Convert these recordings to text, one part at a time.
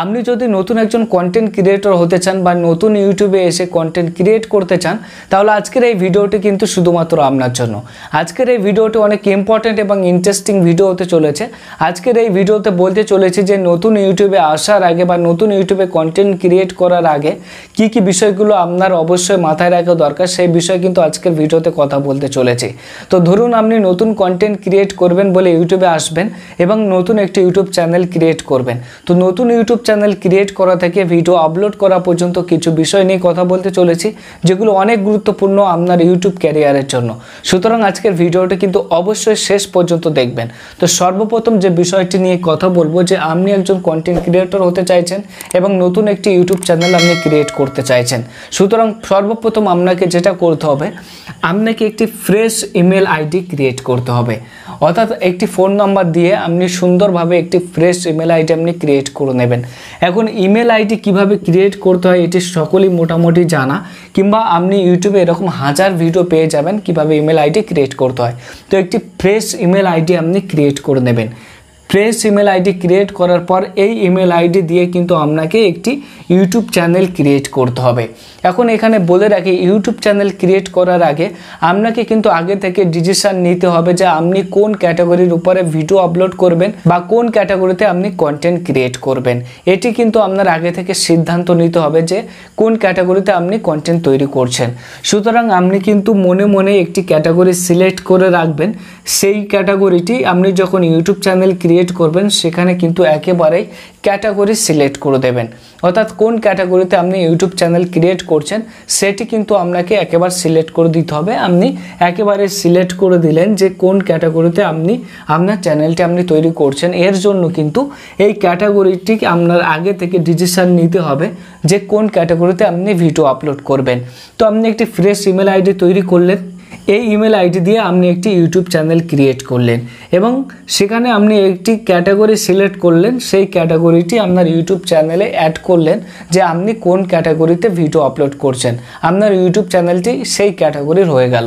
আপনি যদি নতুন একজন কন্টেন্ট ক্রিয়েটর হতে চান বা নতুন ইউটিউবে এসে কন্টেন্ট ক্রিয়েট করতে চান, তাহলে আজকের এই ভিডিওটি কিন্তু শুধুমাত্র আপনার জন্য। আজকের এই ভিডিওটি অনেক ইম্পর্টেন্ট এবং ইন্টারেস্টিং ভিডিও হতে চলেছে। আজকের এই ভিডিওতে বলতে চলেছি যে নতুন ইউটিউবে আসার আগে বা নতুন ইউটিউবে কন্টেন্ট ক্রিয়েট করার আগে কি কি বিষয়গুলো আপনার অবশ্যই মাথায় রাখা দরকার, সেই বিষয়ে কিন্তু আজকের ভিডিওতে কথা বলতে চলেছি। তো ধরুন আপনি নতুন কন্টেন্ট ক্রিয়েট করবেন বলে ইউটিউবে আসবেন এবং নতুন একটি ইউটিউব চ্যানেল ক্রিয়েট করবেন। তো নতুন ইউটিউব চ্যানেল ক্রিয়েট করা থেকে ভিডিও আপলোড করা পর্যন্ত কিছু বিষয় নিয়ে কথা বলতে চলেছি, যেগুলো অনেক গুরুত্বপূর্ণ আপনার ইউটিউব ক্যারিয়ারের জন্য। সুতরাং আজকের ভিডিওটি কিন্তু অবশ্যই শেষ পর্যন্ত দেখবেন। তো সর্বপ্রথম যে বিষয়টি নিয়ে কথা বলবো, যে আপনি একজন কন্টেন্ট ক্রিয়েটর হতে চাইছেন এবং নতুন একটি ইউটিউব চ্যানেল আপনি ক্রিয়েট করতে চাইছেন। সুতরাং সর্বপ্রথম আপনাকে যেটা করতে হবে, আপনাকে একটি ফ্রেশ ইমেল আইডি ক্রিয়েট করতে হবে। অর্থাৎ একটি ফোন নাম্বার দিয়ে আপনি সুন্দরভাবে একটি ফ্রেশ ইমেল আইডি আপনি ক্রিয়েট করে নেবেন। এখন ইমেল আইডি কীভাবে ক্রিয়েট করতে হয় এটি সকলেই মোটামুটি জানা, কিংবা আপনি ইউটিউবে এরকম হাজার ভিডিও পেয়ে যাবেন কীভাবে ইমেল আইডি ক্রিয়েট করতে হয়। তো একটি ফ্রেশ ইমেল আইডি আপনি ক্রিয়েট করে নেবেন। ফ্রেশ ইমেল আইডি ক্রিয়েট করার পর এই ইমেল আইডি দিয়ে কিন্তু আপনাকে একটি ইউটিউব চ্যানেল ক্রিয়েট করতে হবে। এখন এখানে বলে রাখি, ইউটিউব চ্যানেল ক্রিয়েট করার আগে আপনাকে কিন্তু আগে থেকে ডিসিশন নিতে হবে যে আপনি কোন ক্যাটাগরির উপরে ভিডিও আপলোড করবেন বা কোন ক্যাটাগরিতে আপনি কন্টেন্ট ক্রিয়েট করবেন। এটি কিন্তু আপনার আগে থেকে সিদ্ধান্ত নিতে হবে যে কোন ক্যাটাগরিতে আপনি কন্টেন্ট তৈরি করছেন। সুতরাং আপনি কিন্তু মনে মনে একটি ক্যাটাগরি সিলেক্ট করে রাখবেন। সেই ক্যাটাগরিটি আপনি যখন ইউটিউব চ্যানেল ক্রিয়েট করবেন সেখানে কিন্তু একেবারেই ক্যাটাগরি সিলেক্ট করে দেবেন। অর্থাৎ কোন ক্যাটাগরিতে আপনি ইউটিউব চ্যানেল ক্রিয়েট করছেন সেটি কিন্তু আপনাকে একেবারে সিলেক্ট করে দিতে হবে। আপনি একেবারে সিলেক্ট করে দিলেন যে কোন ক্যাটাগরিতে আপনি আপনার চ্যানেলটি আপনি তৈরি করছেন। এর জন্য কিন্তু এই ক্যাটাগরিটি আপনার আগে থেকে ডিসিশন নিতে হবে যে কোন ক্যাটাগরিতে আপনি ভিডিও আপলোড করবেন। তো আপনি একটি ফ্রেশ ইমেল আইডি তৈরি করলেন। এই ইমেল আইডি দিয়ে আপনি একটি ইউটিউব চ্যানেল ক্রিয়েট করলেন এবং সেখানে আপনি একটি ক্যাটাগরি সিলেক্ট করলেন। সেই ক্যাটাগরিটি আপনার ইউটিউব চ্যানেলে অ্যাড করলেন যে আপনি কোন ক্যাটাগরিতে ভিডিও আপলোড করছেন। আপনার ইউটিউব চ্যানেলটি সেই ক্যাটাগরির হয়ে গেল।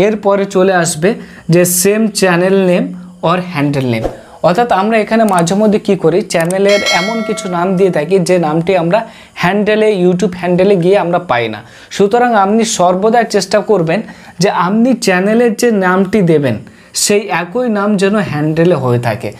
এরপরে চলে আসবে যে same channel name or handle name. অর্থাৎ আমরা এখানে মাঝে মধ্যে কী করি, চ্যানেলের এমন কিছু নাম দিয়ে থাকি যে নামটি আমরা হ্যান্ডেলে, ইউটিউব হ্যান্ডেলে গিয়ে আমরা পাই না। সুতরাং আপনি সর্বদা চেষ্টা করবেন যে আপনি চ্যানেলের যে নামটি দেবেন সেই একই নাম যেন হ্যান্ডেলে হয়ে থাকে।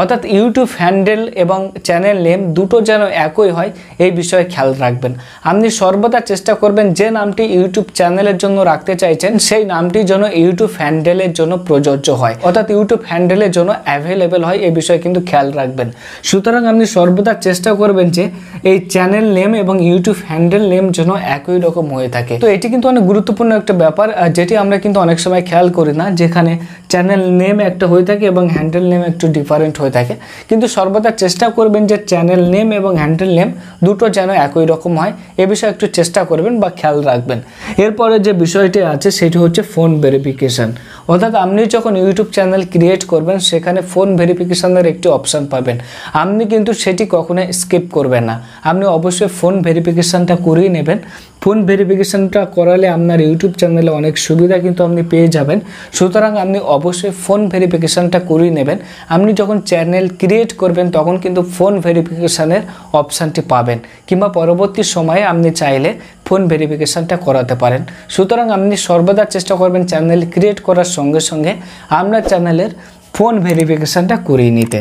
অর্থাৎ ইউটিউব হ্যান্ডেল এবং চ্যানেল নেম দুটো যেন একই হয়, এই বিষয়ে খেয়াল রাখবেন। আপনি সর্বদা চেষ্টা করবেন যে নামটি ইউটিউব চ্যানেলের জন্য রাখতে চাইছেন সেই নামটি যেন ইউটিউব হ্যান্ডেলের জন্য প্রযোজ্য হয়, অর্থাৎ ইউটিউব হ্যান্ডেলের জন্য অ্যাভেলেবেল হয়, এই বিষয়ে কিন্তু খেয়াল রাখবেন। সুতরাং আপনি সর্বদা চেষ্টা করবেন যে এই চ্যানেল নেম এবং ইউটিউব হ্যান্ডেল নেম যেন একই রকম হয়ে থাকে। তো এটি কিন্তু অনেক গুরুত্বপূর্ণ একটা ব্যাপার, যেটি আমরা কিন্তু অনেক সময় খেয়াল করি না, যেখানে চ্যানেল নেম একটা হয়ে থাকে এবং হ্যান্ডেল নেম একটু ডিফারেন্ট হয়ে থাকে। কিন্তু সর্বদা চেষ্টা করবেন যে চ্যানেল নেম এবং হ্যান্ডেল নেম দুটো যেন একই রকম হয়, এ বিষয়ে একটু চেষ্টা করবেন বা খেয়াল রাখবেন। এরপরে যে বিষয়টি আছে সেটি হচ্ছে ফোন ভেরিফিকেশান। অর্থাৎ আপনি যখন ইউটিউব চ্যানেল ক্রিয়েট করবেন সেখানে ফোন ভেরিফিকেশানের একটি অপশান পাবেন। আপনি কিন্তু সেটি কখনো স্কিপ করবেন না, আপনি অবশ্যই ফোন ভেরিফিকেশানটা করেই নেবেন। ফোন ভেরিফিকেশানটা করালে আপনার ইউটিউব চ্যানেলে অনেক সুবিধা কিন্তু আপনি পেয়ে যাবেন। সুতরাং আপনি অবশ্যই ফোন ভেরিফিকেশানটা করেই নেবেন। আপনি যখন চ্যানেল ক্রিয়েট করবেন তখন কিন্তু ফোন ভেরিফিকেশানের অপশানটি পাবেন, কিংবা পরবর্তী সময়ে আপনি চাইলে ফোন ভেরিফিকেশানটা করাতে পারেন। সুতরাং আপনি সর্বদা চেষ্টা করবেন চ্যানেল ক্রিয়েট করার সঙ্গে সঙ্গে আপনার চ্যানেলের ফোন ভেরিফিকেশানটা করিয়ে নিতে।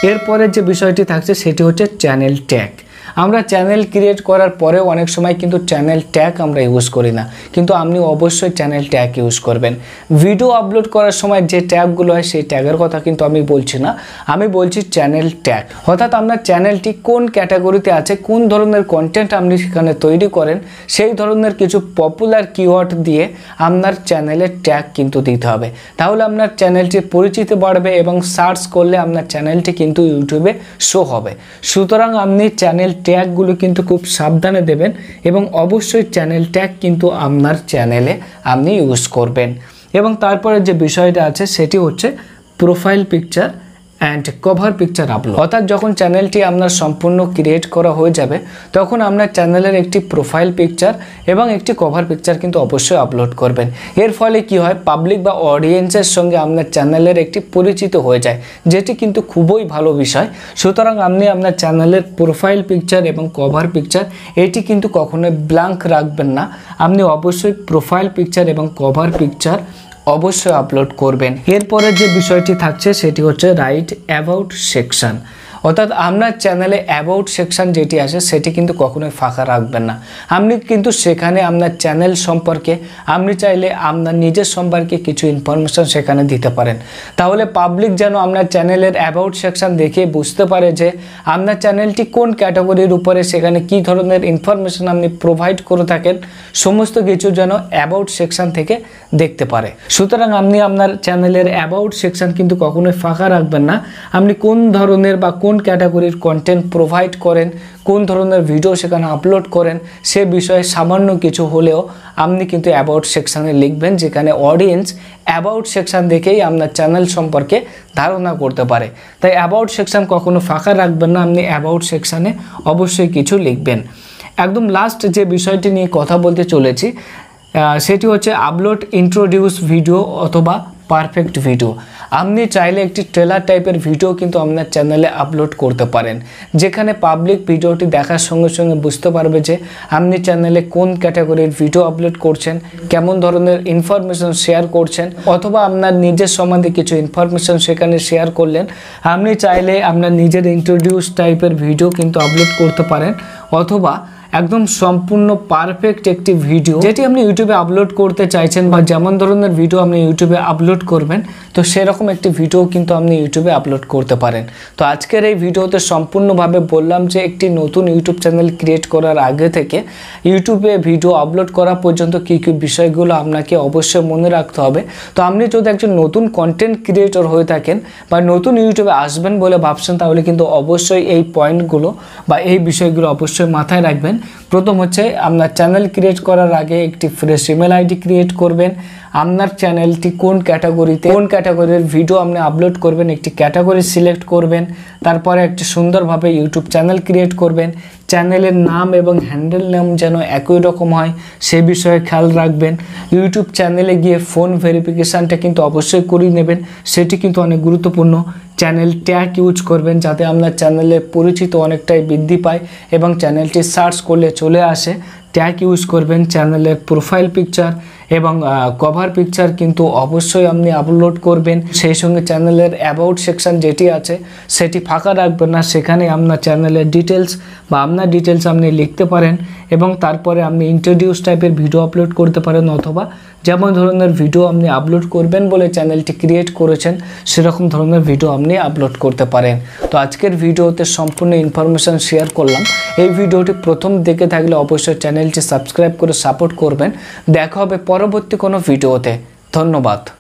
এরপরে যে বিষয়টি থাকছে সেটি হচ্ছে চ্যানেল ট্যাগ। আমরা চ্যানেল ক্রিয়েট করার পরেও অনেক সময় কিন্তু চ্যানেল ট্যাগ আমরা ইউজ করি না, কিন্তু আপনি অবশ্যই চ্যানেল ট্যাগ ইউজ করবেন। ভিডিও আপলোড করার সময় যে ট্যাগগুলো হয় সেই ট্যাগের কথা কিন্তু আমি বলছি না, আমি বলছি চ্যানেল ট্যাগ। অর্থাৎ আপনার চ্যানেলটি কোন ক্যাটাগরিতে আছে, কোন ধরনের কন্টেন্ট আপনি সেখানে তৈরি করেন, সেই ধরনের কিছু পপুলার কিওয়ার্ড দিয়ে আপনার চ্যানেলের ট্যাগ কিন্তু দিতে হবে। তাহলে আপনার চ্যানেলটির পরিচিতি বাড়বে এবং সার্চ করলে আপনার চ্যানেলটি কিন্তু ইউটিউবে শো হবে। সুতরাং আপনি চ্যানেল ট্যাগগুলো কিন্তু খুব সাবধানে দেবেন এবং অবশ্যই চ্যানেল ট্যাগ কিন্তু আপনার চ্যানেলে আপনি ইউজ করবেন। এবং তারপরে যে বিষয়টা আছে সেটি হচ্ছে profile picture and cover picture upload. অর্থাৎ যখন চ্যানেলটি আপনার সম্পূর্ণ ক্রিয়েট করা হয়ে যাবে তখন আপনার চ্যানেলের একটি প্রোফাইল পিকচার এবং একটি কভার পিকচার কিন্তু অবশ্যই আপলোড করবেন। এর ফলে কি হয়, পাবলিক বা অডিয়েন্সের সঙ্গে আপনার চ্যানেলের একটি পরিচিত হয়ে যায়, যেটি কিন্তু খুবই ভালো বিষয়। সুতরাং আপনি আপনার চ্যানেলের প্রোফাইল পিকচার এবং কভার পিকচার এটি কিন্তু কখনোই ব্ল্যাঙ্ক রাখবেন না। আপনি অবশ্যই প্রোফাইল পিকচার এবং কভার পিকচার অবশ্যই আপলোড করবেন। এরপরে যে বিষয়টি থাকছে সেটি হচ্ছে রাইট অ্যাবাউট সেকশন। অর্থাৎ আপনার চ্যানেলে অ্যাবাউট সেকশন যেটি আছে সেটি কিন্তু কখনোই ফাঁকা রাখবেন না। আপনি কিন্তু সেখানে আপনার চ্যানেল সম্পর্কে আপনি চাইলে আপনার নিজের সম্পর্কে কিছু ইনফরমেশন সেখানে দিতে পারেন। তাহলে পাবলিক যেন আপনার চ্যানেলের অ্যাবাউট সেকশন দেখে বুঝতে পারে যে আপনার চ্যানেলটি কোন ক্যাটাগরির উপরে, সেখানে কি ধরনের ইনফরমেশন আপনি প্রোভাইড করে থাকেন, সমস্ত কিছু যেন অ্যাবাউট সেকশন থেকে দেখতে পারে। সুতরাং আপনি আপনার চ্যানেলের অ্যাবাউট সেকশন কিন্তু কখনোই ফাঁকা রাখবেন না। আপনি কোন ধরনের বা কোন ক্যাটাগরির কন্টেন্ট প্রোভাইড করেন, কোন ধরনের ভিডিও সেখানে আপলোড করেন, সে বিষয়ে সামান্য কিছু হলেও আপনি কিন্তু অ্যাবাউট সেকশানে লিখবেন, যেখানে অডিয়েন্স অ্যাবাউট সেকশান দেখেই আপনার চ্যানেল সম্পর্কে ধারণা করতে পারে। তাই অ্যাবাউট সেকশান কখনো ফাঁকা রাখবেন না, আপনি অ্যাবাউট সেকশানে অবশ্যই কিছু লিখবেন। একদম লাস্ট যে বিষয়টি নিয়ে কথা বলতে চলেছি সেটি হচ্ছে আপলোড ইন্ট্রোডিউস ভিডিও অথবা পারফেক্ট ভিডিও। আপনি চাইলে একটি ট্রেলার টাইপের ভিডিও কিন্তু আপনার চ্যানেলে আপলোড করতে পারেন, যেখানে পাবলিক ভিডিওটি দেখার সঙ্গে সঙ্গে বুঝতে পারবে যে আপনি চ্যানেলে কোন ক্যাটাগরির ভিডিও আপলোড করছেন, কেমন ধরনের ইনফরমেশন শেয়ার করছেন, অথবা আপনার নিজের সম্বন্ধে কিছু ইনফরমেশন সেখানে শেয়ার করলেন। আপনি চাইলে আপনার নিজের ইন্ট্রোডিউস টাইপের ভিডিও কিন্তু আপলোড করতে পারেন, অথবা একদম সম্পূর্ণ পারফেক্ট একটি ভিডিও যেটি আপনি ইউটিউবে আপলোড করতে চাইছেন বা যেমন ধরনের ভিডিও আপনি ইউটিউবে আপলোড করবেন, তো সেরকম একটি ভিডিও কিন্তু আপনি ইউটিউবে আপলোড করতে পারেন। তো আজকের এই ভিডিওতে সম্পূর্ণভাবে বললাম যে একটি নতুন ইউটিউব চ্যানেল ক্রিয়েট করার আগে থেকে ইউটিউবে ভিডিও আপলোড করা পর্যন্ত কী কী বিষয়গুলো আপনাকে অবশ্যই মনে রাখতে হবে। তো আপনি যদি একজন নতুন কন্টেন্ট ক্রিয়েটর হয়ে থাকেন বা নতুন ইউটিউবে আসবেন বলে ভাবছেন, তাহলে কিন্তু অবশ্যই এই পয়েন্টগুলো বা এই বিষয়গুলো অবশ্যই মাথায় রাখবেন। প্রথম হচ্ছে আপনার চ্যানেল ক্রিয়েট করার আগে একটি ফ্রেশ ইমেল আইডি ক্রিয়েট করবেন। আপনার চ্যানেলটি কোন ক্যাটাগরির ভিডিও আপনি আপলোড করবেন, একটি ক্যাটাগরি সিলেক্ট করবেন। তারপরে একটি সুন্দরভাবে ইউটিউব চ্যানেল ক্রিয়েট করবেন। চ্যানেলের নাম এবং হ্যান্ডেল নেম যেন একই রকম হয় সে বিষয়ে খেয়াল রাখবেন। ইউটিউব চ্যানেলে গিয়ে ফোন ভেরিফিকেশানটা কিন্তু অবশ্যই করিয়ে নেবেন, সেটি কিন্তু অনেক গুরুত্বপূর্ণ। চ্যানেল ট্যাগ ইউজ করবেন যাতে আপনার চ্যানেলের পরিচিত অনেকটাই বৃদ্ধি পায় এবং চ্যানেলটি সার্চ করলে চলে আসে। ট্যাগ ইউজ করবেন। চ্যানেলের প্রোফাইল পিকচার এবং কভার পিকচার কিন্তু অবশ্যই আপনি আপলোড করবেন। সেই সঙ্গে চ্যানেলের অ্যাবাউট সেকশন যেটি আছে সেটি ফাঁকা রাখবেন না, সেখানে আপনার চ্যানেলের ডিটেলস বা আপনার ডিটেলস আপনি লিখতে পারেন এবং তারপরে আপনি ইন্ট্রোডিউস টাইপের ভিডিও আপলোড করতে পারেন, অথবা যেমন ধরনের ভিডিও আপনি আপলোড করবেন বলে চ্যানেলটি ক্রিয়েট করেছেন সেরকম ধরনের ভিডিও আপনি আপলোড করতে পারেন। তো আজকের ভিডিওতে সম্পূর্ণ ইনফরমেশন শেয়ার করলাম। এই ভিডিওটি প্রথম দেখে থাকলে অবশ্যই চ্যানেলটি সাবস্ক্রাইব করে সাপোর্ট করবেন। দেখা হবে পরবর্তী কোনো ভিডিওতে। ধন্যবাদ।